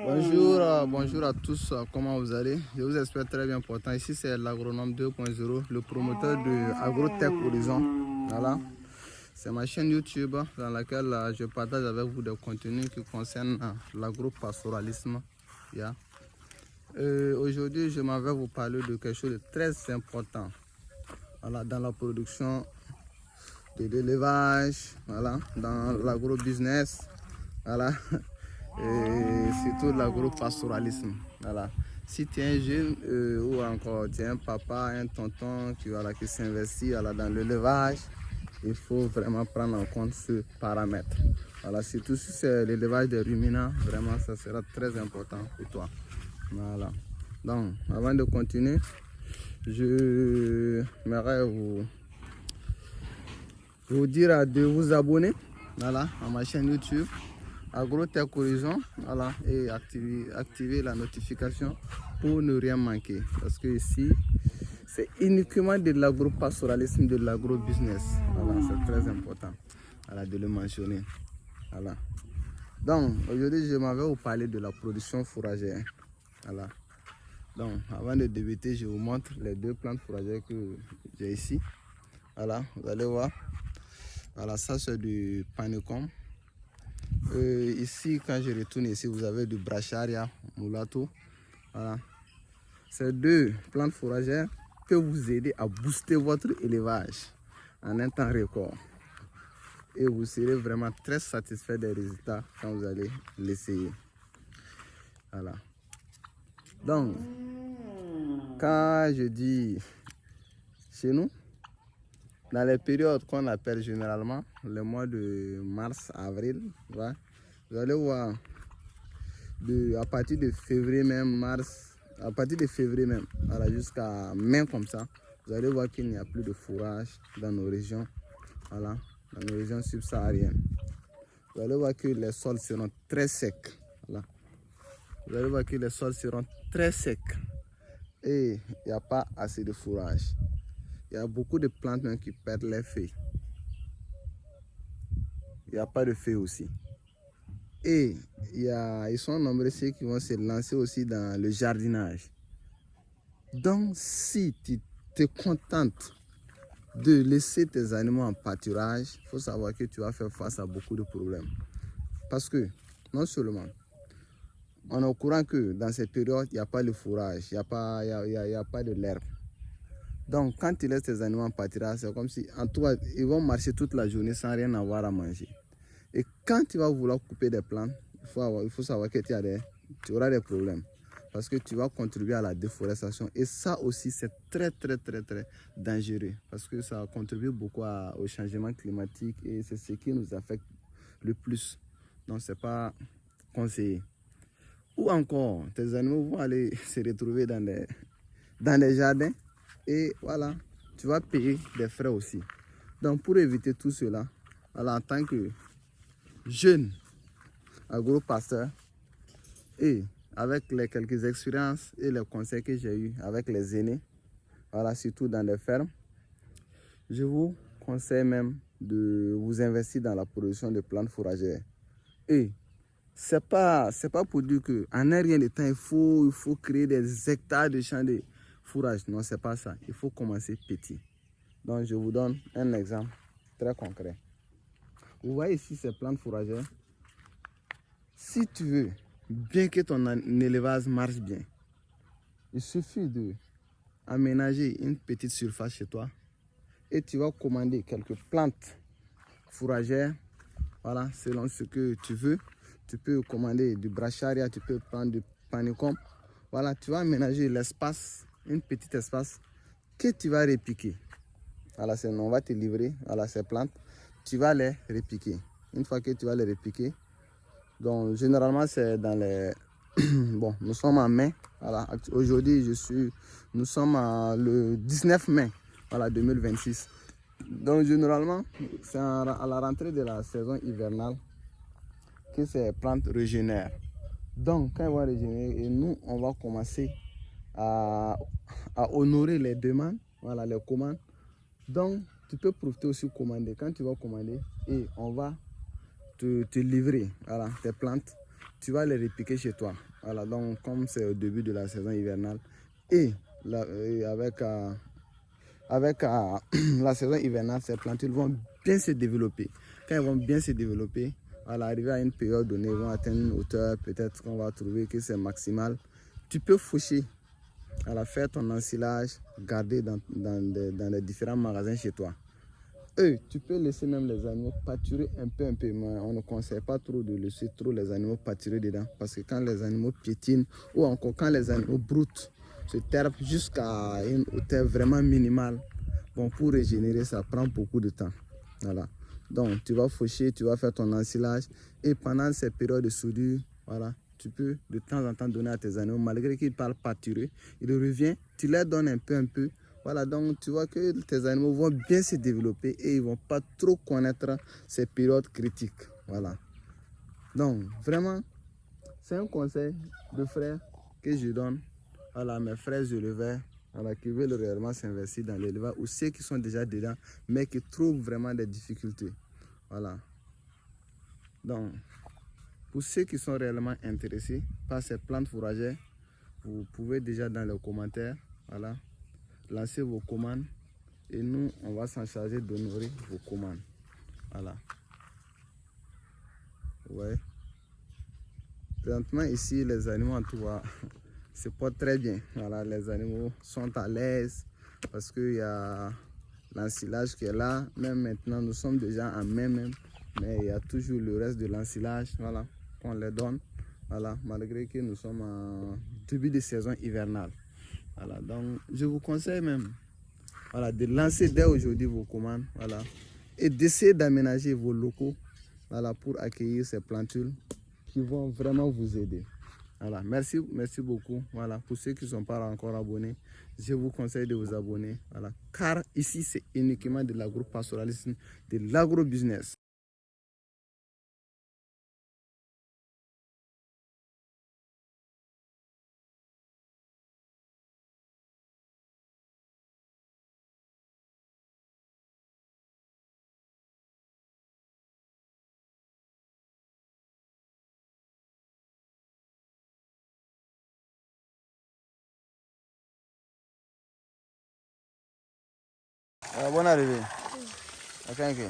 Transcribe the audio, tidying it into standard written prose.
Bonjour, bonjour à tous, comment vous allez? Je vous espère très bien portant. Ici c'est l'Agronome 2.0, le promoteur de AgroTech Horizon. Voilà. C'est ma chaîne YouTube dans laquelle je partage avec vous des contenus qui concernent l'agropastoralisme. Yeah. Aujourd'hui, je m'en vais vous parler de quelque chose de très important, voilà, dans la production de l'élevage, voilà, dans l'agro-business, voilà, et surtout l'agro-pastoralisme. Voilà. Si tu es un jeune ou encore tu es un papa, un tonton voilà, qui s'investit voilà, dans l'élevage, il faut vraiment prendre en compte ce paramètre. Voilà, surtout si c'est l'élevage des ruminants, vraiment ça sera très important pour toi. Voilà. Donc, avant de continuer, je m'aimerais vous dire de vous abonner, voilà, à ma chaîne YouTube AgroTech Horizon, voilà, et activer la notification pour ne rien manquer. Parce que ici, c'est uniquement de l'agro-pastoralisme, de l'agro-business. Voilà, c'est très important, voilà, de le mentionner. Voilà. Donc, aujourd'hui, je m'en vais vous parler de la production fourragère. Voilà. Donc, avant de débuter, je vous montre les deux plantes fourragères que j'ai ici. Voilà, vous allez voir. Voilà, ça c'est du panicum. Ici, quand je retourne ici, vous avez du bracharia mulatto. Voilà. Ces deux plantes fourragères peuvent vous aider à booster votre élevage en un temps record. Et vous serez vraiment très satisfait des résultats quand vous allez l'essayer. Voilà. Donc, quand je dis chez nous, dans les périodes qu'on appelle généralement le mois de mars, avril, voilà, vous allez voir à partir de février même, mars, à partir de février même, voilà, jusqu'à mai comme ça, vous allez voir qu'il n'y a plus de fourrage dans nos régions, voilà, dans nos régions subsahariennes. Vous allez voir que les sols seront très secs, voilà. Vous allez voir que les sols seront très secs et il n'y a pas assez de fourrage. Il y a beaucoup de plantes même qui perdent les feuilles. Il n'y a pas de feuilles aussi. Et ils sont nombreux ceux qui vont se lancer aussi dans le jardinage. Donc, si tu te contentes de laisser tes animaux en pâturage, il faut savoir que tu vas faire face à beaucoup de problèmes. Parce que, non seulement, on est au courant que dans cette période, il n'y a pas de fourrage, il n'y a pas de l'herbe. Donc, quand tu laisses tes animaux en pâturage, c'est comme si, en toi, ils vont marcher toute la journée sans rien avoir à manger. Et quand tu vas vouloir couper des plantes, il faut savoir que tu auras des problèmes. Parce que tu vas contribuer à la déforestation. Et ça aussi, c'est très dangereux. Parce que ça contribue beaucoup au changement climatique. Et c'est ce qui nous affecte le plus. Donc, ce n'est pas conseillé. Ou encore, tes animaux vont aller se retrouver dans des jardins. Et voilà, tu vas payer des frais aussi. Donc, pour éviter tout cela, voilà, en tant que jeune agro-pasteur et avec les quelques expériences et les conseils que j'ai eus avec les aînés, voilà, surtout dans les fermes, je vous conseille même de vous investir dans la production de plantes fourragères. Et c'est pas pour dire qu'en un rien de temps, il faut créer des hectares de champs de fourrage. Non, c'est pas ça. Il faut commencer petit. Donc, je vous donne un exemple très concret. Vous voyez ici ces plantes fourragères. Si tu veux bien que ton élevage marche bien, il suffit d'aménager une petite surface chez toi et tu vas commander quelques plantes fourragères, voilà, selon ce que tu veux. Tu peux commander du bracharia, tu peux prendre du panicum. Voilà, tu vas aménager l'espace, une petite espace que tu vas répiquer. Voilà, on va te livrer, voilà, ces plantes, tu vas les répiquer. Une fois que tu vas les répiquer, donc généralement c'est dans les... Bon, nous sommes en mai, voilà, aujourd'hui nous sommes le 19 mai, voilà, 2026. Donc généralement, c'est à la rentrée de la saison hivernale que ces plantes régénèrent. Donc quand elles vont régénérer, et nous, on va commencer à honorer les demandes, voilà, les commandes. Donc tu peux profiter aussi de commander. Quand tu vas commander, et on va te livrer, voilà, tes plantes. tu vas les répliquer chez toi. Voilà, donc comme c'est au début de la saison hivernale, et avec la saison hivernale, ces plantules vont bien se développer. Quand elles vont bien se développer, voilà, arriver à une période donnée, ils vont atteindre une hauteur, peut-être qu'on va trouver que c'est maximal. Tu peux faucher, voilà, faire ton ensilage, garder dans les différents magasins chez toi. Tu peux laisser même les animaux pâturer un peu, mais on ne conseille pas trop de laisser trop les animaux pâturer dedans, parce que quand les animaux piétinent ou encore quand les animaux broutent, se terrent jusqu'à une hauteur vraiment minimale, bon, pour régénérer, ça prend beaucoup de temps. Voilà. Donc, tu vas faucher, tu vas faire ton ensilage, et pendant ces périodes de soudure, voilà, tu peux de temps en temps donner à tes animaux, malgré qu'ils parlent pâturer, ils reviennent, tu leur donnes un peu. Voilà, donc tu vois que tes animaux vont bien se développer et ils ne vont pas trop connaître ces périodes critiques. Voilà. Donc, vraiment, c'est un conseil de frère que je donne à mes frères éleveurs, qui veulent réellement s'investir dans l'élevage, ou ceux qui sont déjà dedans, mais qui trouvent vraiment des difficultés. Voilà. Donc, pour ceux qui sont réellement intéressés par ces plantes fourragères, vous pouvez déjà dans les commentaires, voilà, lancer vos commandes. Et nous, on va s'en charger d'honorer vos commandes. Voilà. Ouais. Présentement, ici, les animaux, en tout cas, se portent très bien. Voilà, les animaux sont à l'aise parce qu'il y a l'ensilage qui est là. Même maintenant, nous sommes déjà en mai même, mais il y a toujours le reste de l'ensilage, voilà, qu'on les donne. Voilà, malgré que nous sommes en début de saison hivernale. Voilà, donc je vous conseille même, voilà, de lancer dès aujourd'hui vos commandes, voilà, et d'essayer d'aménager vos locaux, voilà, pour accueillir ces plantules qui vont vraiment vous aider. Voilà, merci beaucoup. Voilà, pour ceux qui ne sont pas encore abonnés, je vous conseille de vous abonner, voilà, car ici c'est uniquement de l'agro-pastoralisme, de l'agro-business. Bonne arrivée. Okay.